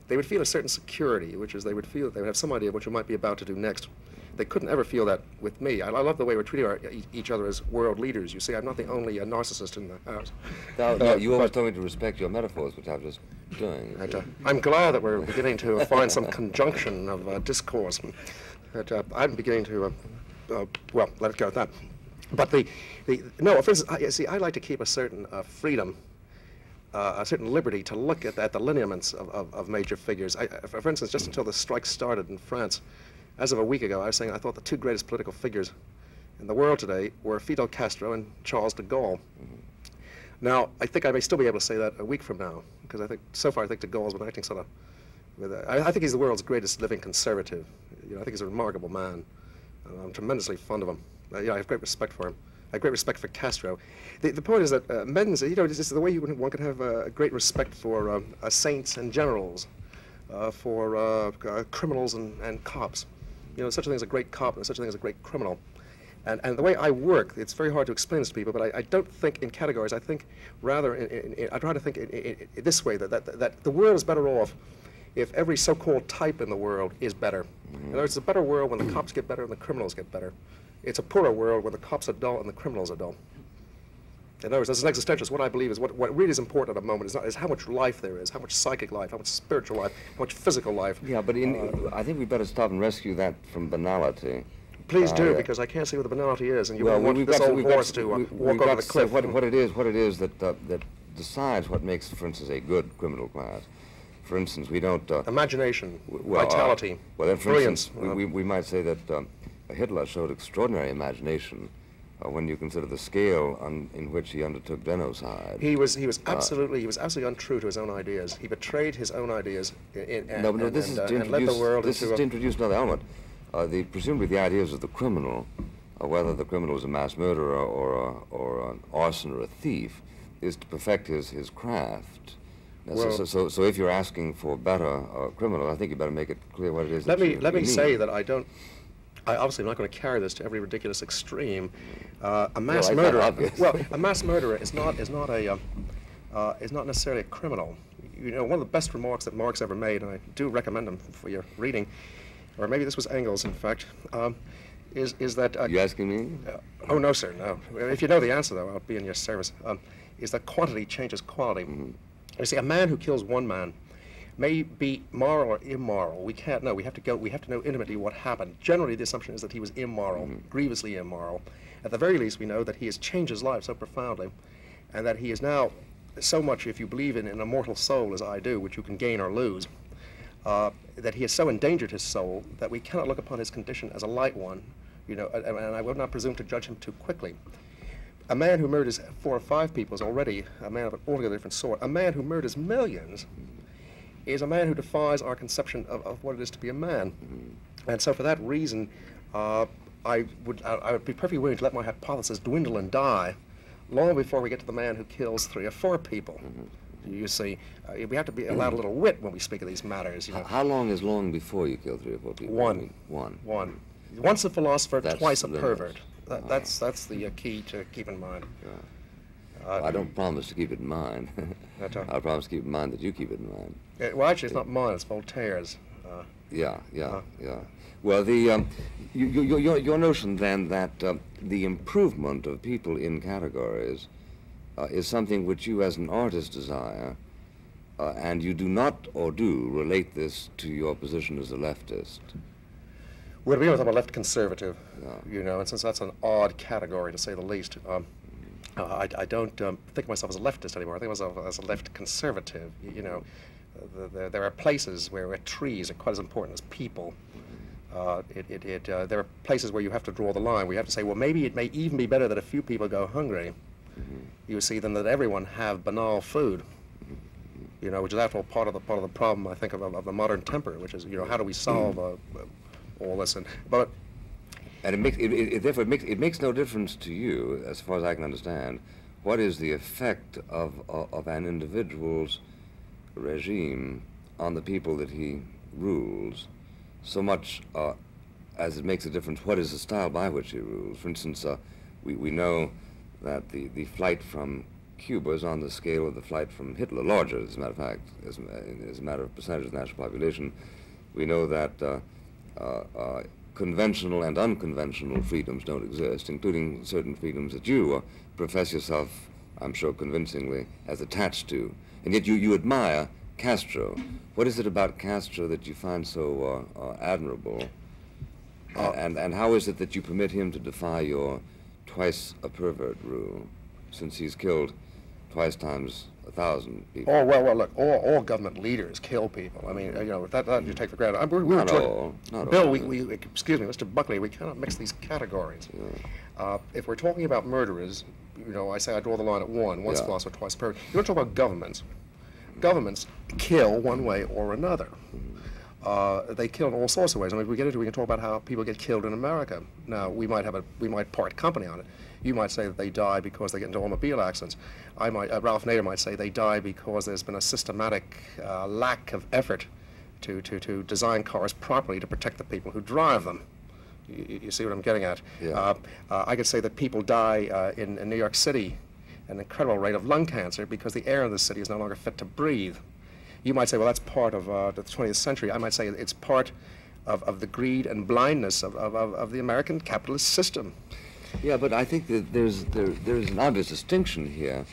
They would feel a certain security, which is they would feel that they would have some idea of what you might be about to do next. They couldn't ever feel that with me. I love the way we're treating each other as world leaders. You see, I'm not the only narcissist in the house. No, you always told me to respect your metaphors, which I'm just doing. I'm glad that we're beginning to find some conjunction of discourse. I'm beginning to, well, let it go at that. But no, for instance, see, I like to keep a certain freedom, a certain liberty to look at the lineaments of major figures. For instance, just until the strike started in France, as of a week ago, I was saying I thought the two greatest political figures in the world today were Fidel Castro and Charles de Gaulle. Now, I think I may still be able to say that a week from now, because I think, so far, I think de Gaulle's been acting sort of, I think he's the world's greatest living conservative. You know, I think he's a remarkable man. I'm tremendously fond of him. I have great respect for him. I have great respect for Castro. The point is that men's, you know, this is the way one can have a great respect for saints and generals, for criminals and cops. You know, such a thing as a great cop and such a thing as a great criminal. And the way I work, it's very hard to explain this to people, but I don't think in categories. I think rather, I try to think this way, that the world is better off if every so-called type in the world is better. In other words, it's a better world when the cops get better and the criminals get better. It's a poorer world when the cops are dull and the criminals are dull. In other words, as an existentialist, what I believe is what really is important at a moment is how much life there is, how much psychic life, how much spiritual life, how much physical life. Yeah, but I think we better stop and rescue that from banality. Please do, because I can't see what the banality is, and you want this old horse to walk over the cliff. What it is that decides what makes, for instance, a good criminal class. For instance, we don't... imagination, vitality, brilliance. We might say that Hitler showed extraordinary imagination when you consider the scale in which he undertook genocide. He was absolutely untrue to his own ideas. He betrayed his own ideas and led the world this is to introduce another element. Presumably the ideas of the criminal, whether the criminal is a mass murderer or an arson or a thief, is to perfect his craft. Well, so if you're asking for better criminal, I think you better make it clear what it is. Let me say that I obviously am not going to carry this to every ridiculous extreme. A mass murderer. Well, a mass murderer is not necessarily a criminal. You know, one of the best remarks that Marx ever made, and I do recommend them for your reading, or maybe this was Engels, in fact, is that... You asking me? Oh, no, sir, no. If you know the answer, though, I'll be in your service. Is that quantity changes quality. You see, a man who kills one man may be moral or immoral. We can't know. We have to know intimately what happened. Generally, the assumption is that he was immoral, grievously immoral. At the very least, we know that he has changed his life so profoundly, and that he is now so much, if you believe in an immortal soul, as I do, which you can gain or lose, that he has so endangered his soul that we cannot look upon his condition as a light one, you know, and I would not presume to judge him too quickly. A man who murders 4 or 5 people is already a man of an altogether different sort. A man who murders millions is a man who defies our conception of what it is to be a man. And so for that reason, I would be perfectly willing to let my hypothesis dwindle and die long before we get to the man who kills 3 or 4 people. You see, we have to be allowed a little wit when we speak of these matters. You know. How long is long before you kill 3 or 4 people? One. Once a philosopher, twice a pervert. That's the key to keep in mind. I don't promise to keep it in mind. I promise to keep in mind that you keep it in mind. Well, actually, it's not mine. It's Voltaire's. Yeah. Well, your notion then that the improvement of people in categories is something which you as an artist desire, and you do not or do relate this to your position as a leftist. Well, to be honest, I'm a left conservative, you know, and since that's an odd category to say the least, I don't think of myself as a leftist anymore. I think of myself as a left conservative. You know, there are places where trees are quite as important as people. There are places where you have to draw the line. We have to say, well, maybe it may even be better that a few people go hungry, you see, than that everyone have banal food. You know, which is after all part of the problem, I think, of the modern temper, which is, you know, how do we solve all this? And therefore it makes no difference to you, as far as I can understand, what is the effect of an individual's regime on the people that he rules, so much as it makes a difference what is the style by which he rules. For instance, we know that the flight from Cuba is on the scale of the flight from Hitler, larger, as a matter of fact, as a matter of percentage of the national population. We know that conventional and unconventional freedoms don't exist, including certain freedoms that you profess yourself, I'm sure convincingly, as attached to. And yet you admire Castro. What is it about Castro that you find so admirable? And how is it that you permit him to defy your twice a pervert rule, since he's killed twice times 1,000 people? Oh, well, look, all government leaders kill people. I mean, you know, that you take for granted. Not all. Bill, excuse me, Mr. Buckley, we cannot mix these categories. Yeah. If we're talking about murderers, you know, I say I draw the line at once philosopher, twice pervert. You don't talk about governments. Governments kill one way or another. They kill in all sorts of ways. I mean, we can talk about how people get killed in America. Now, we might part company on it. You might say that they die because they get into automobile accidents. Ralph Nader might say they die because there's been a systematic lack of effort to design cars properly to protect the people who drive them. You see what I'm getting at? Yeah. I could say that people die in New York City at an incredible rate of lung cancer because the air in the city is no longer fit to breathe. You might say, well, that's part of the 20th century. I might say it's part of the greed and blindness of the American capitalist system. Yeah, but I think that there's an obvious distinction here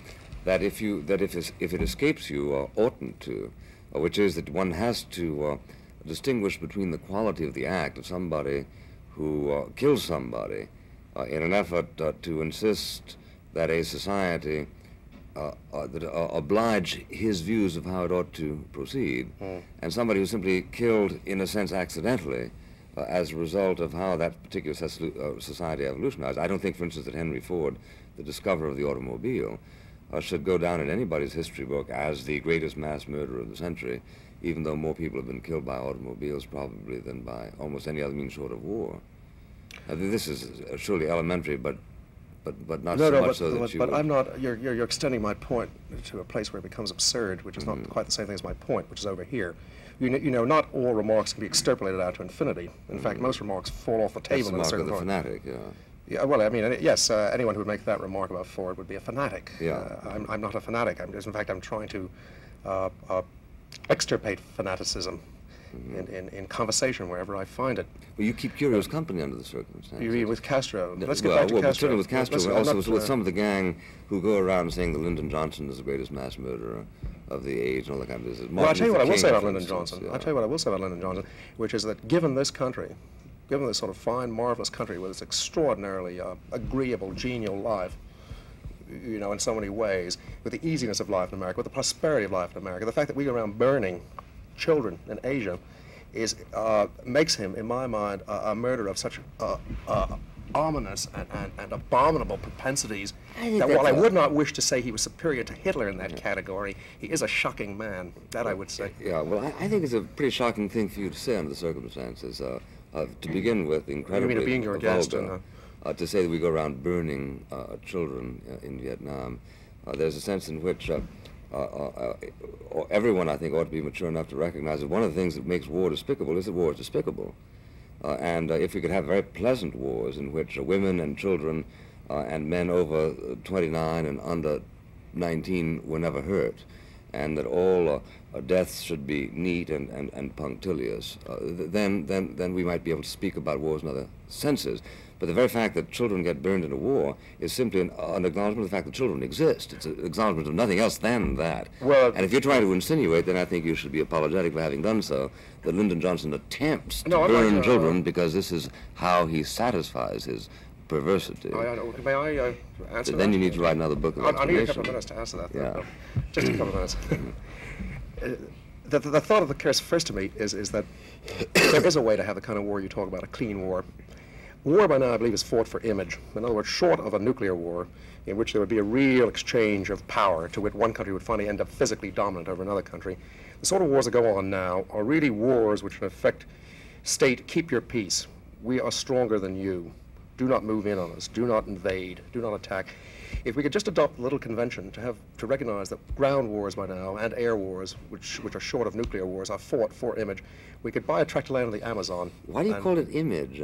that if it escapes you or oughtn't to, which is that one has to distinguish between the quality of the act of somebody who kills somebody in an effort to insist that a society oblige his views of how it ought to proceed, and somebody who simply killed, in a sense, accidentally, as a result of how that particular society evolutionized. I don't think, for instance, that Henry Ford, the discoverer of the automobile, should go down in anybody's history book as the greatest mass murderer of the century, even though more people have been killed by automobiles probably than by almost any other means short of war. This is surely elementary, but not so much so that you... But I'm not... You're extending my point to a place where it becomes absurd, which is not quite the same thing as my point, which is over here. You know, not all remarks can be extrapolated out to infinity. In fact, most remarks fall off the table at a certain point. That's the mark of the fanatic, yeah. Yeah, well, I mean, yes, anyone who would make that remark about Ford would be a fanatic. Yeah. I'm not a fanatic. In fact, I'm trying to extirpate fanaticism in conversation wherever I find it. Well, you keep curious company under the circumstances. You mean with Castro? Let's get well, back to Castro. Certainly with Castro, but also with some of the gang who go around saying that Lyndon Johnson is the greatest mass murderer of the age and all that kind of business. Well, I'll tell you what I will say about Lyndon Johnson. I'll tell you what I will say about Lyndon Johnson, which is that given this country, given this sort of fine, marvelous country with its extraordinarily agreeable, genial life, you know, in so many ways, with the easiness of life in America, with the prosperity of life in America, the fact that we go around burning children in Asia makes him, in my mind, a murderer of such ominous and abominable propensities that while I would not wish to say he was superior to Hitler in that category, he is a shocking man. That I would say. Yeah, well, I think it's a pretty shocking thing for you to say under the circumstances. To begin with, incredibly You mean being your guest vulgar, to say that we go around burning children in Vietnam. There's a sense in which everyone, I think, ought to be mature enough to recognize that one of the things that makes war despicable is that war is despicable. And if we could have very pleasant wars in which women and children and men over 29 and under 19 were never hurt, and that all deaths should be neat and punctilious, then we might be able to speak about wars in other senses. But the very fact that children get burned in a war is simply an acknowledgement of the fact that children exist. It's an acknowledgement of nothing else than that. Well, and if you're trying to insinuate, then I think you should be apologetic for having done so, that Lyndon Johnson attempts to burn children because this is how he satisfies his perversity. May I answer that? Then you need to write another book of I need a explanation. couple of minutes to answer that. Yeah. Just a couple of minutes. The thought of the occurs first to me is that there is a way to have the kind of war you talk about, a clean war. War, by now, I believe, is fought for image. In other words, short of a nuclear war, in which there would be a real exchange of power, to which one country would finally end up physically dominant over another country, the sort of wars that go on now are really wars which, in effect, state, keep your peace. We are stronger than you. Do not move in on us. Do not invade. Do not attack. If we could just adopt a little convention to recognize that ground wars by now and air wars, which are short of nuclear wars, are fought for image, we could buy a tract of land in the Amazon. Why do you call it image?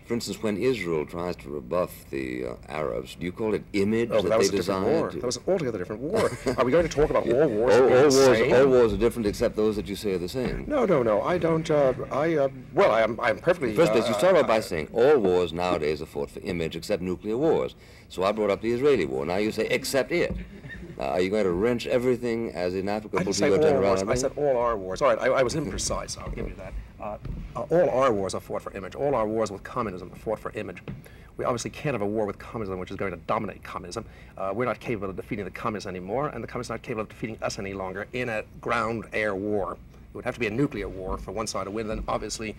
For instance, when Israel tries to rebuff the Arabs, do you call it image that was they a different war. designed? That was an altogether different war. Are we going to talk about all wars? All wars are different except those that you say are the same. No. I don't. I'm perfectly. First place, you start out by saying all wars nowadays are fought for image except nuclear wars. So I brought up the Israeli war. Now you say except it. Are you going to wrench everything as inapplicable to your generality? I said all our wars. All right, I was imprecise. I'll give you that. All our wars are fought for image. All our wars with communism are fought for image. We obviously can't have a war with communism which is going to dominate communism. We're not capable of defeating the communists anymore, and the communists are not capable of defeating us any longer in a ground-air war. It would have to be a nuclear war for one side to win, then obviously,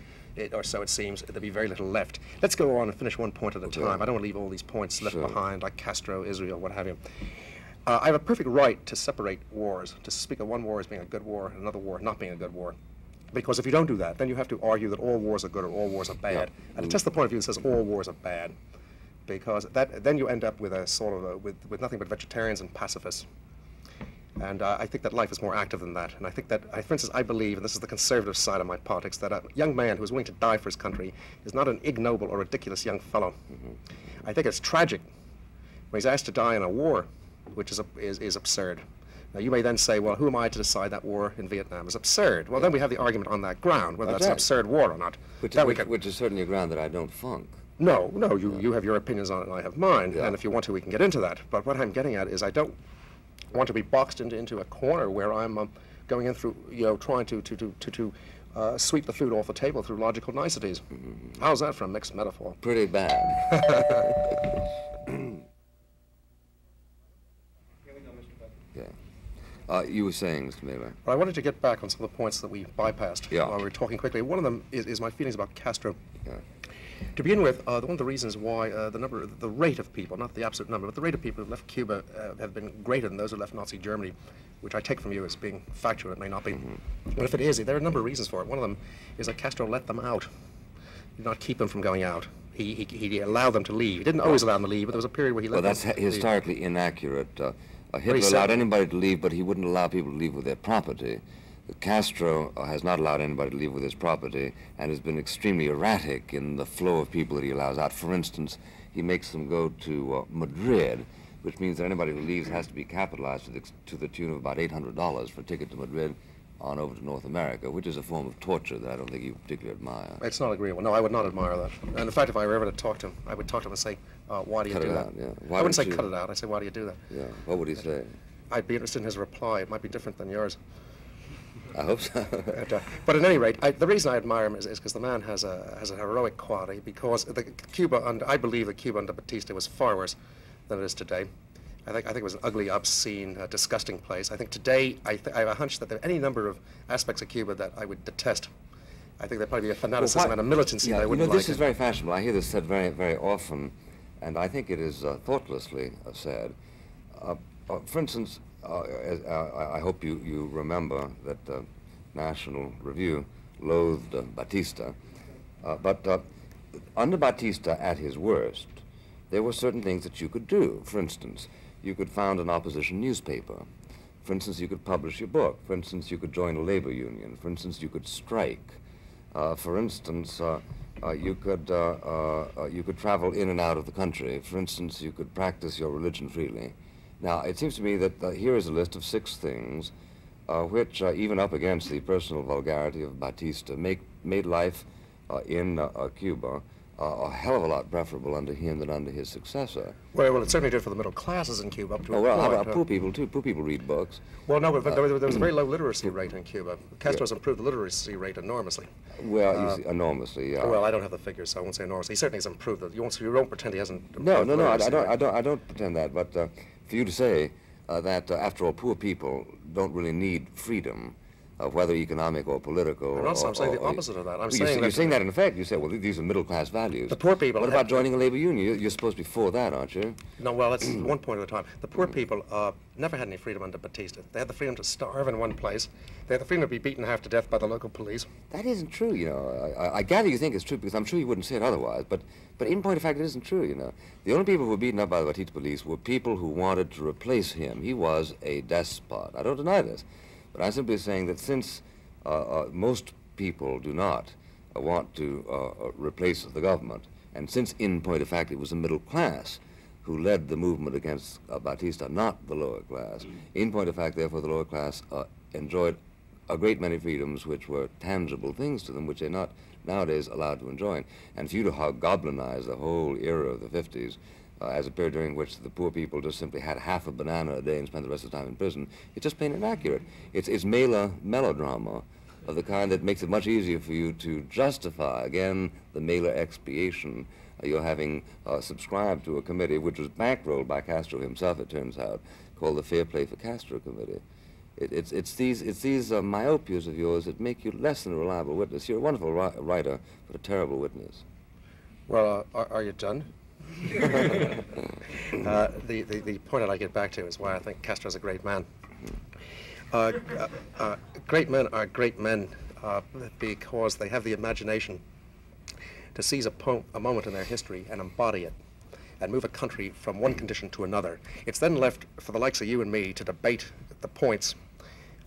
or so it seems, there'd be very little left. Let's go on and finish one point at a time. I don't want to leave all these points left behind, like Castro, Israel, what have you. I have a perfect right to separate wars, to speak of one war as being a good war and another war not being a good war. Because if you don't do that, then you have to argue that all wars are good or all wars are bad. And to test the point of view that says all wars are bad, because then you end up with a sort of with nothing but vegetarians and pacifists. And I think that life is more active than that. And I think that, for instance, I believe, and this is the conservative side of my politics, that a young man who is willing to die for his country is not an ignoble or ridiculous young fellow. I think it's tragic when he's asked to die in a war, which is absurd. Now, you may then say, well, who am I to decide that war in Vietnam is absurd? Well, then we have the argument on that ground, whether that's an absurd war or not. Which is certainly a ground that I don't funk. No, you have your opinions on it and I have mine, Yeah. and if you want to, we can get into that. But what I'm getting at is I don't want to be boxed into a corner where I'm going in through, trying to sweep the food off the table through logical niceties. How's that for a mixed metaphor? Pretty bad. Yeah. You were saying, Mr. Mailer. But I wanted to get back on some of the points that we bypassed Yeah. while we were talking quickly. One of them is my feelings about Castro. Yeah. To begin with, one of the reasons why the rate of people, not the absolute number, but the rate of people who left Cuba have been greater than those who left Nazi Germany, which I take from you as being factual. It may not be. But if it is, there are a number of reasons for it. One of them is that Castro let them out. He did not keep them from going out. He allowed them to leave. He didn't always allow them to leave, but there was a period where he let Well, them that's leave. historically inaccurate. Hitler Very allowed sad. anybody to leave, but he wouldn't allow people to leave with their property. Castro has not allowed anybody to leave with his property and has been extremely erratic in the flow of people that he allows out. For instance, he makes them go to Madrid, which means that anybody who leaves has to be capitalized to the tune of about $800 for a ticket to Madrid on over to North America, which is a form of torture that I don't think you particularly admire. It's not agreeable. No, I would not admire that. And in fact, if I were ever to talk to him, I would talk to him and say, why do you Cut do it that? out, yeah. I Why wouldn't say don't you- cut it out. I'd say, why do you do that? Yeah, what would he say? I'd be interested in his reply. It might be different than yours. I hope so. But at any rate, the reason I admire him is because the man has a heroic quality. Because I believe that Cuba under Batista was far worse than it is today. I think it was an ugly, obscene, disgusting place. I think today I have a hunch that there are any number of aspects of Cuba that I would detest. I think there'd probably be a fanaticism and a militancy that I wouldn't this like. is very fashionable. I hear this said very, very often, and I think it is thoughtlessly said. For instance, I hope you remember that National Review loathed Batista. But under Batista at his worst, there were certain things that you could do. For instance, you could found an opposition newspaper. For instance, you could publish your book. For instance, you could join a labor union. For instance, you could strike. For instance, you could travel in and out of the country. For instance, you could practice your religion freely. Now, it seems to me that here is a list of 6 things which, even up against the personal vulgarity of Batista, made life in Cuba a hell of a lot preferable under him than under his successor. Well, it certainly did for the middle classes in Cuba up to Oh, a well, point. how about poor people, too? Poor people read books. Well, no, but there was a very low literacy rate in Cuba. Castro's improved the literacy rate enormously. Well, you see, enormously, yeah. Well, I don't have the figures, so I won't say enormously. He certainly has improved it. You don't pretend he hasn't improved No, the I literacy rate. don't pretend that. But for you to say that, after all, poor people don't really need freedom, whether economic or political. I'm saying the opposite of that. Well, you're saying that in effect. You say, well, these are middle-class values. The poor people What about joining a labor union? You're supposed to be for that, aren't you? No, well, that's one point at a time. The poor people never had any freedom under Batista. They had the freedom to starve in one place. They had the freedom to be beaten half to death by the local police. That isn't true, you know. I gather you think it's true because I'm sure you wouldn't say it otherwise. But in point of fact, it isn't true, you know. The only people who were beaten up by the Batista police were people who wanted to replace him. He was a despot. I don't deny this. But I'm simply saying that since most people do not want to replace the government, and since in point of fact it was the middle class who led the movement against Batista, not the lower class, in point of fact, therefore, the lower class enjoyed a great many freedoms which were tangible things to them, which they're not nowadays allowed to enjoy. And for you to goblinize the whole era of the 50s, as a period during which the poor people just simply had half a banana a day and spent the rest of the time in prison, it's just plain inaccurate. It's melodrama of the kind that makes it much easier for you to justify, again, the Mailer expiation. You're having subscribed to a committee which was bankrolled by Castro himself, it turns out, called the Fair Play for Castro Committee. It's these myopias of yours that make you less than a reliable witness. You're a wonderful writer, but a terrible witness. Well, are you done? The point that I get back to is why I think Castro's a great man. Great men are great men because they have the imagination to seize a moment in their history and embody it and move a country from one condition to another. It's then left for the likes of you and me to debate the points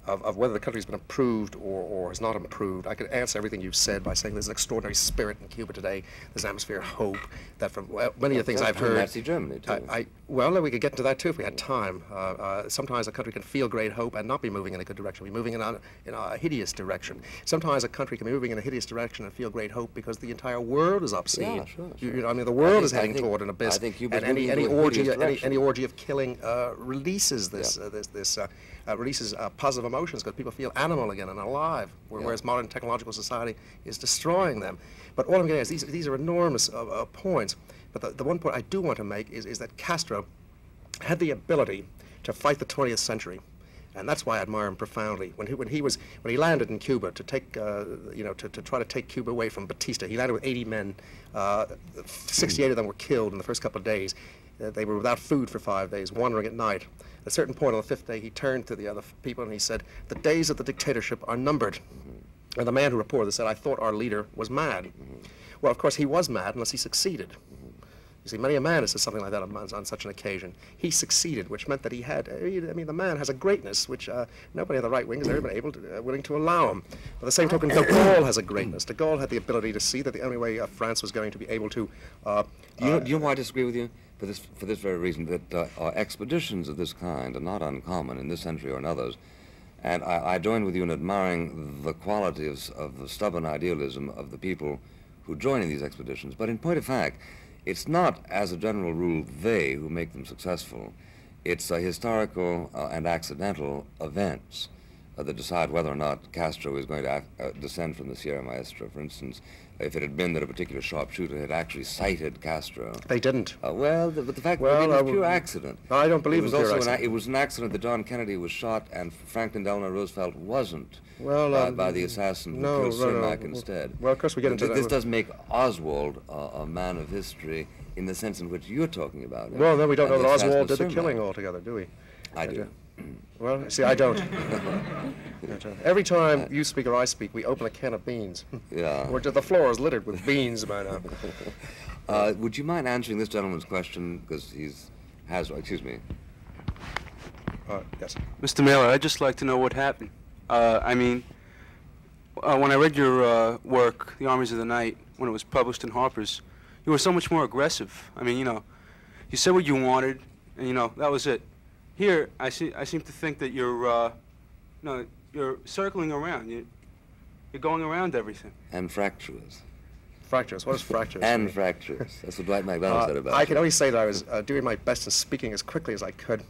of whether the country's been improved or has not improved, I could answer everything you've said by saying there's an extraordinary spirit in Cuba today. There's an atmosphere of hope that from many of the things I've heard. Nazi Germany, too. Well, we could get into that too if we had time. Sometimes a country can feel great hope and not be moving in a good direction, be moving in a hideous direction. Sometimes a country can be moving in a hideous direction and feel great hope because the entire world is obscene. Yeah, sure. I mean, the world is heading toward an abyss. I think and any orgy of killing releases this. Releases positive emotions because people feel animal again and alive, whereas modern technological society is destroying them. But all I'm getting is these are enormous points. But the one point I do want to make is that Castro had the ability to fight the 20th century, and that's why I admire him profoundly. When he landed in Cuba to take to try to take Cuba away from Batista, he landed with 80 men. 68 of them were killed in the first couple of days. They were without food for 5 days, wandering at night. At a certain point on the 5th day, he turned to the other people and he said, "The days of the dictatorship are numbered." And the man who reported this said, "I thought our leader was mad." Well, of course, he was mad unless he succeeded. You see, many a man has said something like that on such an occasion. He succeeded, which meant that he had, the man has a greatness which nobody on the right wing has ever been willing to allow him. By the same token, de Gaulle has a greatness. De Gaulle had the ability to see that the only way France was going to be able to... Do you know why I disagree with you? For this very reason, that expeditions of this kind are not uncommon in this century or in others. And I join with you in admiring the quality of the stubborn idealism of the people who join in these expeditions. But in point of fact, it's not, as a general rule, they who make them successful. It's historical and accidental events that decide whether or not Castro is going to descend from the Sierra Maestra. For instance, if it had been that a particular sharpshooter had actually sighted Castro. They didn't. But the fact that it was pure accident. I don't believe it was pure accident. It was an accident that John Kennedy was shot and Franklin Delano Roosevelt wasn't by the assassin who killed Cermak instead. Well, of course we get into that. This does make Oswald a man of history in the sense in which you're talking about it. Well, then we don't know that Oswald did the killing altogether, do we? I do. Well, see, I don't. Every time you speak or I speak, we open a can of beans. Yeah. The floor is littered with beans by now. Would you mind answering this gentleman's question? Because excuse me. Yes. Mr. Mailer, I'd just like to know what happened. When I read your work, The Armies of the Night, when it was published in Harper's, you were so much more aggressive. I mean, you said what you wanted, and, that was it. Here, I seem to think that you're circling around. You're going around everything. And fractious. Fractious? What is fractious? And fractious. That's what Dwight McDonald said about it. I can only say that I was doing my best and speaking as quickly as I could,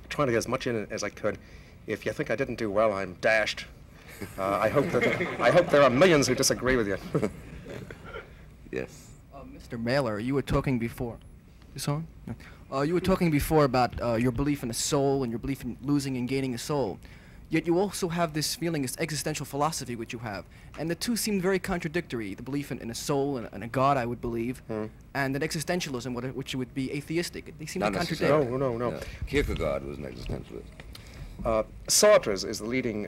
trying to get as much in as I could. If you think I didn't do well, I'm dashed. I hope there are millions who disagree with you. Yes. Mr. Mailer, you were talking before. This on? No. You were talking before about your belief in a soul and your belief in losing and gaining a soul. Yet you also have this feeling, this existential philosophy which you have. And the two seem very contradictory, the belief in a soul and a God, I would believe, and an existentialism, which would be atheistic. They seem to contradict. No. Yeah. Kierkegaard was an existentialist. Sartre is the leading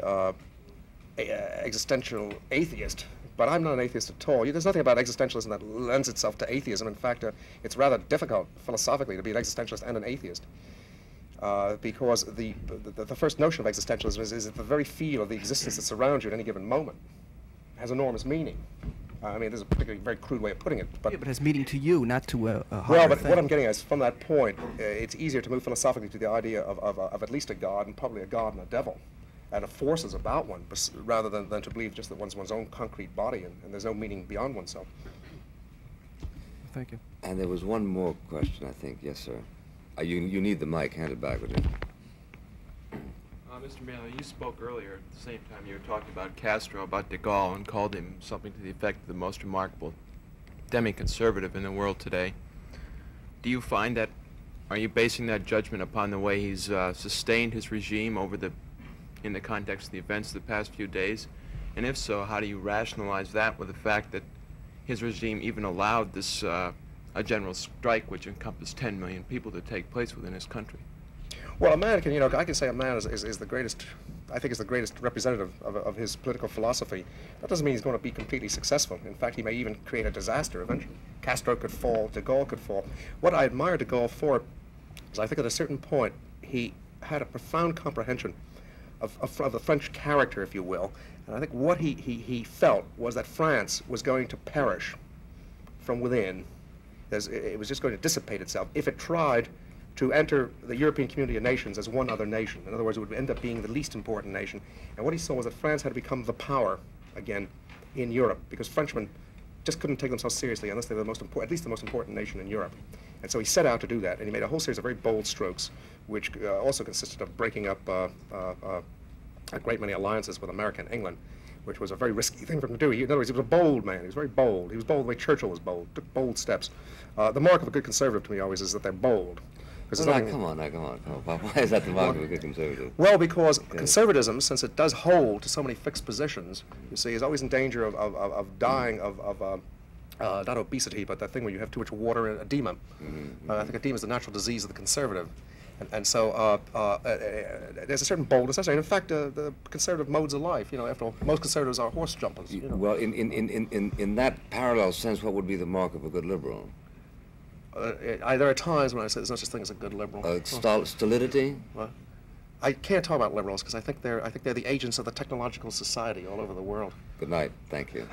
existential atheist. But I'm not an atheist at all. There's nothing about existentialism that lends itself to atheism. In fact, it's rather difficult philosophically to be an existentialist and an atheist. Because the first notion of existentialism is that the very feel of the existence that surrounds you at any given moment has enormous meaning. There's a particularly very crude way of putting it. But it has meaning to you, not to a higher Well, but thing. what I'm getting at is from that point, it's easier to move philosophically to the idea of at least a God, and probably a God and a devil, and of forces about one, rather than to believe just that one's own concrete body and there's no meaning beyond oneself. Thank you. And there was one more question, I think. Yes, sir. You need the mic. Hand it back, would you? Mr. Mailer, you spoke earlier at the same time you were talking about Castro, about de Gaulle, and called him something to the effect of the most remarkable demi-conservative in the world today. Do you find that, are you basing that judgment upon the way he's sustained his regime in the context of the events of the past few days? And if so, how do you rationalize that with the fact that his regime even allowed this a general strike which encompassed 10 million people to take place within his country? Well, a man can, I can say a man is the greatest, I think is the greatest representative of his political philosophy. That doesn't mean he's going to be completely successful. In fact, he may even create a disaster eventually. Castro could fall, de Gaulle could fall. What I admire de Gaulle for is I think at a certain point he had a profound comprehension of the French character, if you will. And I think what he felt was that France was going to perish from within. It was just going to dissipate itself if it tried to enter the European community of nations as one other nation. In other words, it would end up being the least important nation. And what he saw was that France had to become the power again in Europe, because Frenchmen just couldn't take themselves seriously unless they were at least the most important nation in Europe. And so he set out to do that, and he made a whole series of very bold strokes, which also consisted of breaking up a great many alliances with America and England, which was a very risky thing for him to do. In other words, he was a bold man. He was very bold. He was bold the way Churchill was bold, took bold steps. The mark of a good conservative to me always is that they're bold. Well, come on. Why is that the mark of a good conservative? Well, because conservatism, since it does hold to so many fixed positions, you see, is always in danger of dying of not obesity, but that thing where you have too much water and edema. I think edema is the natural disease of the conservative. And so there's a certain boldness. In fact, the conservative modes of life, after all, most conservatives are horse jumpers. Well, in that parallel sense, what would be the mark of a good liberal? There are times when I say there's no such thing as a good liberal. Stolidity? Well, I can't talk about liberals because I think they're the agents of the technological society all over the world. Good night. Thank you.